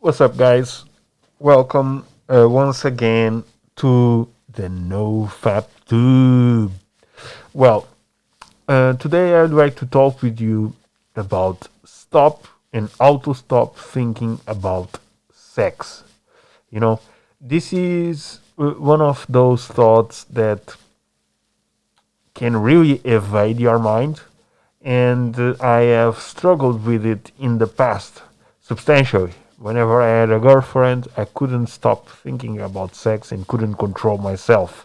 What's up, guys? Welcome once again to the No Fap Tube. Well, today I'd like to talk with you about stop and how to stop thinking about sex. You know, this is one of those thoughts that can really evade your mind, and I have struggled with it in the past substantially. Whenever I had a girlfriend, I couldn't stop thinking about sex and couldn't control myself.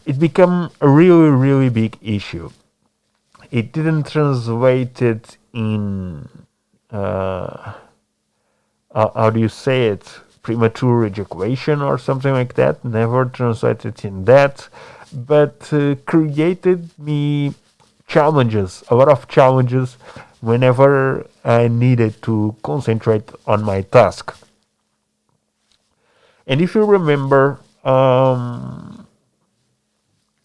It became a really, really big issue. It didn't translate it in, uh, how do you say it, premature ejaculation or something like that. Never translated in that, but created me challenges, a lot of challenges whenever I needed to concentrate on my task. And if you remember, I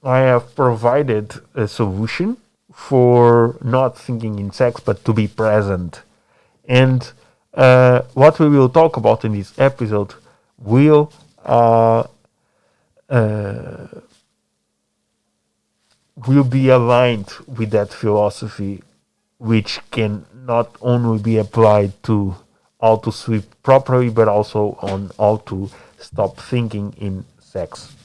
have provided a solution for not thinking in sex but to be present. And what we will talk about in this episode will uh, uh, will be aligned with that philosophy, which can not only be applied to how to sleep properly, but also on how to stop thinking in sex.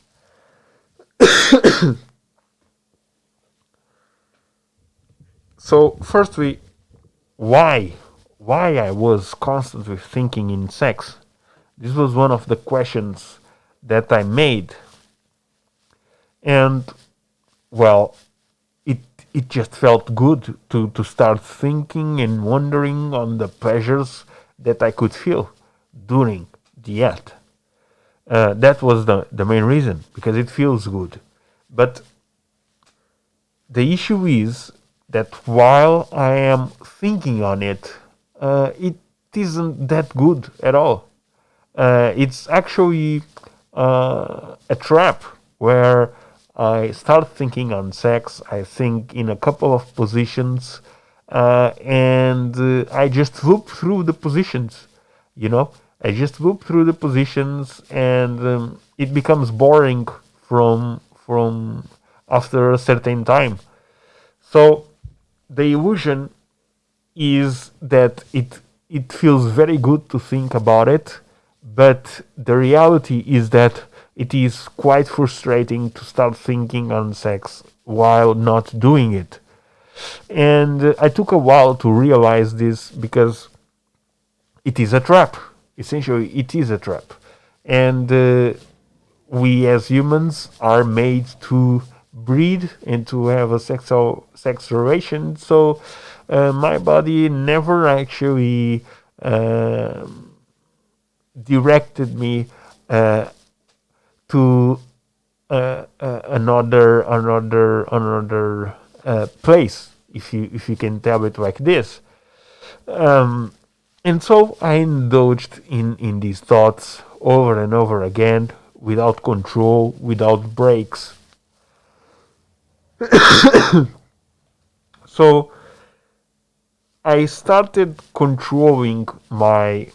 So, firstly, why? Why I was constantly thinking in sex? This was one of the questions that I made, and well, it it just felt good to start thinking and wondering on the pleasures that I could feel during the act. That was the main reason, because it feels good. But the issue is that while I am thinking on it, it isn't that good at all. It's actually a trap where I start thinking on sex. I think in a couple of positions, and I just loop through the positions. You know, I just loop through the positions, and it becomes boring from after a certain time. So the illusion is that it feels very good to think about it, but the reality is that it is quite frustrating to start thinking on sex while not doing it. And I took a while to realize this, because it is a trap. Essentially, it is a trap. And we as humans are made to breed and to have a sex relation. So my body never actually uh, directed me uh, to another place, if you can tell it like this. Um, and so I indulged in these thoughts over and over again, without control, without breaks. So I started controlling my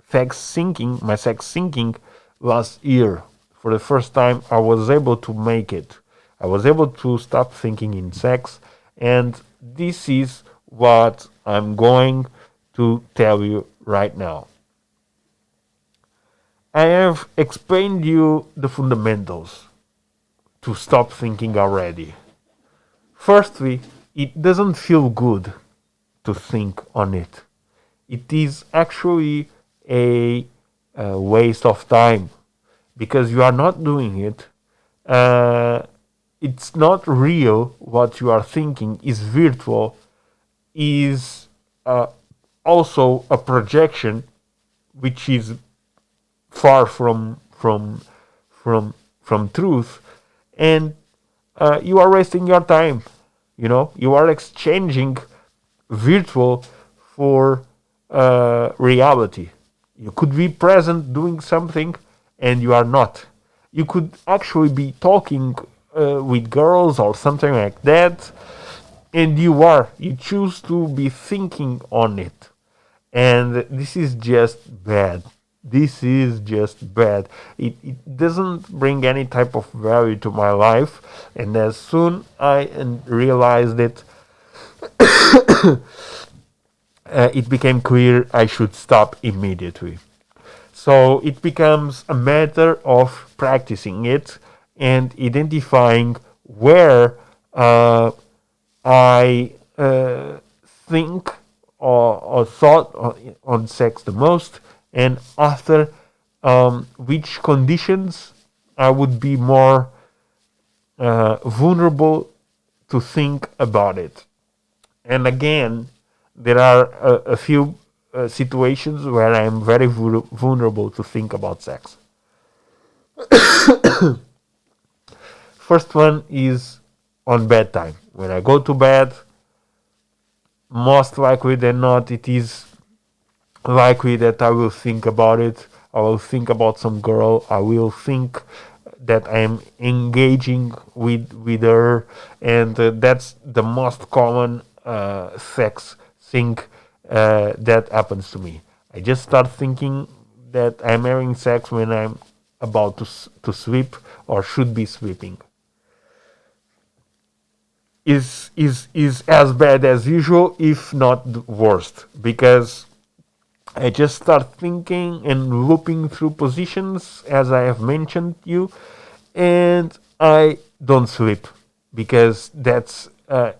sex thinking last year. For the first time, I was able to make it. I was able to stop thinking in sex, and this is what I'm going to tell you right now. I have explained you the fundamentals to stop thinking already. Firstly, it doesn't feel good to think on it. It is actually a waste of time, because you are not doing it. Uh, it's not real. What you are thinking is virtual, is uh, also a projection, which is far from truth, and you are wasting your time. You are exchanging virtual for reality. You could be present doing something, and you are not. You could actually be talking with girls or something like that, and you choose to be thinking on it. And this is just bad. This is just bad. It doesn't bring any type of value to my life. And as soon I realized it, it became clear I should stop immediately. So it becomes a matter of practicing it and identifying where I think or thought on sex the most, and after which conditions I would be more vulnerable to think about it. And again, there are a few situations where I am very vulnerable to think about sex. First one is on bedtime. When I go to bed, most likely than not, it is likely that I will think about it. I will think about some girl. I will think that I am engaging with her, and that's the most common sex thing that happens to me. I just start thinking that I'm having sex when I'm about to sleep or should be sleeping. Is as bad as usual, if not the worst, because I just start thinking and looping through positions as I have mentioned you, and I don't sleep because that's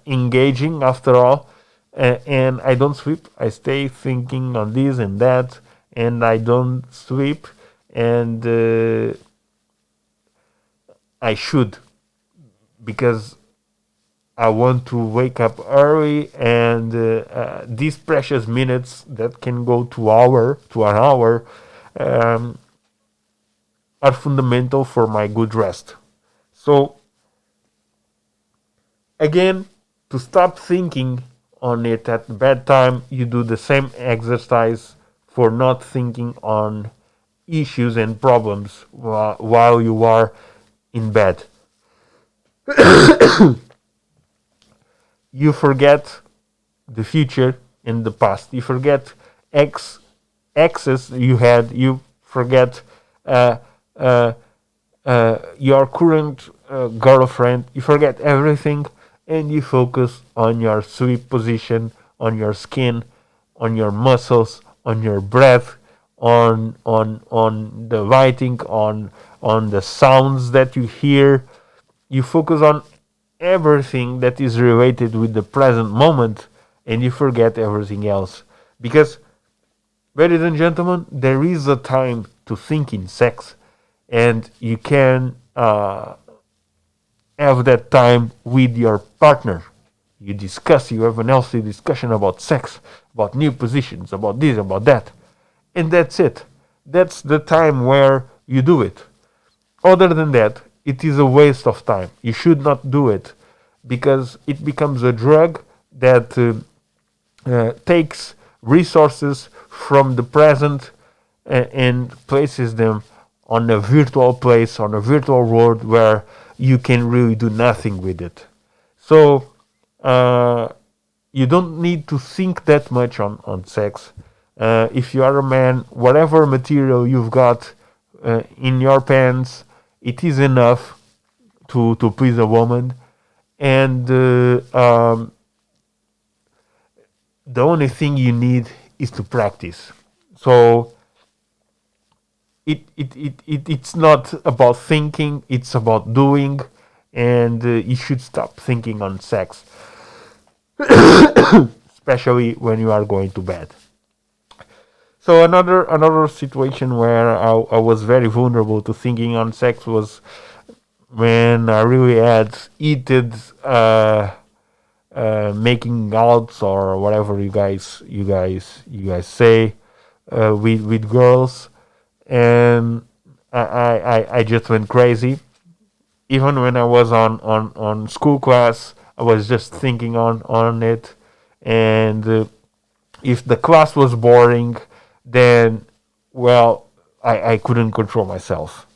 engaging after all. And I don't sleep. I stay thinking on this and that, and I don't sleep. And I should, because I want to wake up early, and these precious minutes that can go to an hour, um, are fundamental for my good rest. So again, to stop thinking on it at bedtime, you do the same exercise for not thinking on issues and problems while you are in bed. You forget the future and the past. You forget exes you had. You forget uh, uh, your current girlfriend. You forget everything, and you focus on your sleep position, on your skin, on your muscles, on your breath, on the lighting, on the sounds that you hear. You focus on everything that is related with the present moment, and you forget everything else. Because, ladies and gentlemen, there is a time to think in sex, and you can have that time with your partner. You have an healthy discussion about sex, about new positions, about this, about that. And that's it. That's the time where you do it. Other than that, it is a waste of time. You should not do it, because it becomes a drug that takes resources from the present and places them on a virtual place, on a virtual world where you can really do nothing with it. So uh, you don't need to think that much on sex. If you are a man, whatever material you've got in your pants, it is enough to please a woman. And the only thing you need is to practice. So it's not about thinking, it's about doing, and you should stop thinking on sex, especially when you are going to bed. So another situation where I was very vulnerable to thinking on sex was when I really had heated making outs, or whatever you guys say, with girls, and I just went crazy. Even when I was on school class, I was just thinking on it, and if the class was boring, then, well, I couldn't control myself.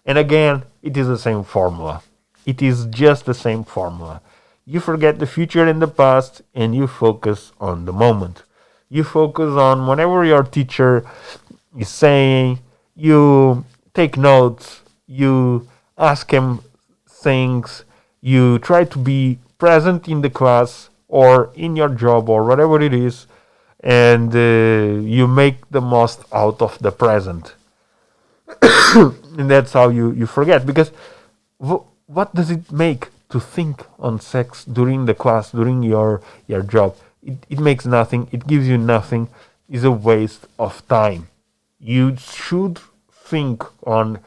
And again, it is the same formula. It is just the same formula. You forget the future and the past, and you focus on the moment. You focus on whenever your teacher is saying, you take notes, you ask him things, you try to be present in the class or in your job or whatever it is, and you make the most out of the present. And that's how you forget, because what does it make to think on sex during the class, during your job? It makes nothing. It gives you nothing. It's a waste of time. You should think on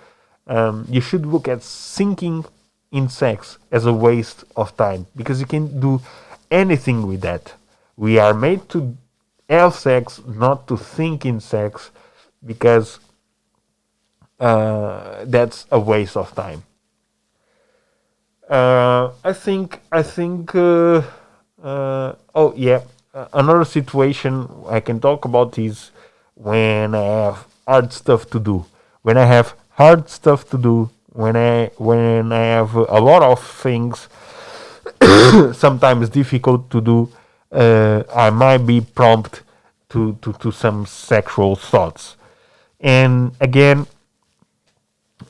you should look at thinking in sex as a waste of time, because you can do anything with that. We are made to have sex, not to think in sex, because that's a waste of time. Oh yeah, another situation I can talk about is when I have hard stuff to do. When I have hard stuff to do, when I have a lot of things, sometimes difficult to do, I might be prompt to some sexual thoughts. And again,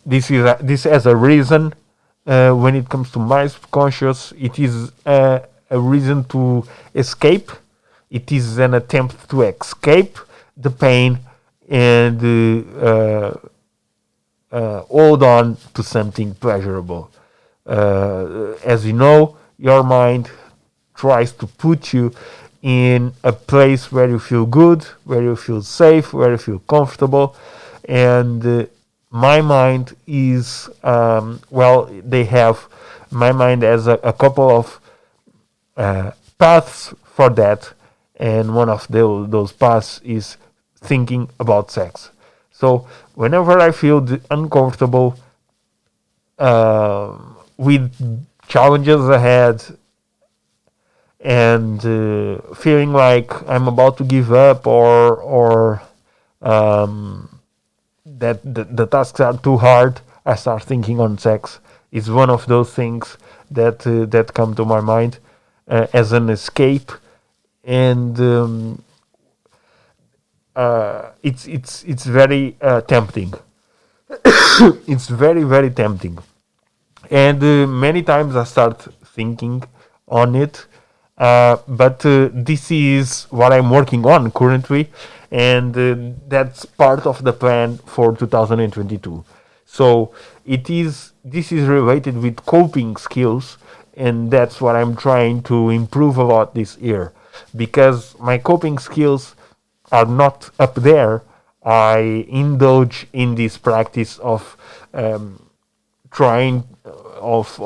this has a reason. When it comes to my subconscious, it is a reason to escape. It is an attempt to escape the pain and hold on to something pleasurable. As you know, your mind tries to put you in a place where you feel good, where you feel safe, where you feel comfortable. And my mind is, they have, my mind has a couple of paths for that. And one of those paths is thinking about sex. So whenever I feel uncomfortable with challenges ahead, and feeling like I'm about to give up, or that the tasks are too hard, I start thinking on sex. It's one of those things that come to my mind as an escape, and it's very tempting. It's very, very tempting, and many times I start thinking on it. But this is what I'm working on currently, and that's part of the plan for 2022. So this is related with coping skills, and that's what I'm trying to improve about this year, because my coping skills are not up there. I indulge in this practice of trying of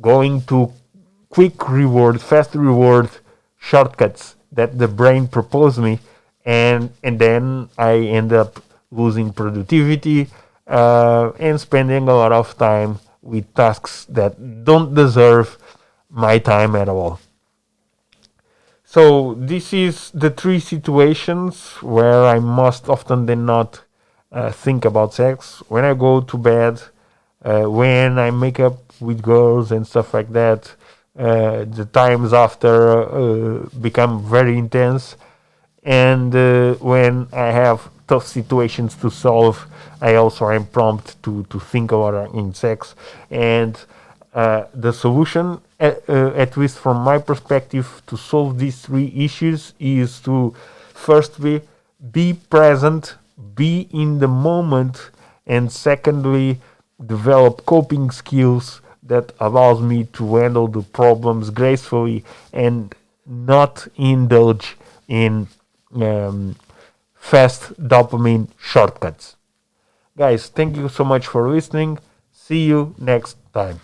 going to quick reward, fast reward shortcuts that the brain proposes me, and then I end up losing productivity and spending a lot of time with tasks that don't deserve my time at all. So this is the three situations where I most often than not think about sex: when I go to bed, when I make up with girls and stuff like that. The times after become very intense, and when I have tough situations to solve, I also am prompt to think about in sex. And the solution, at least from my perspective, to solve these three issues is to firstly be present, be in the moment, and secondly develop coping skills that allows me to handle the problems gracefully and not indulge in fast dopamine shortcuts. Guys, thank you so much for listening. See you next time.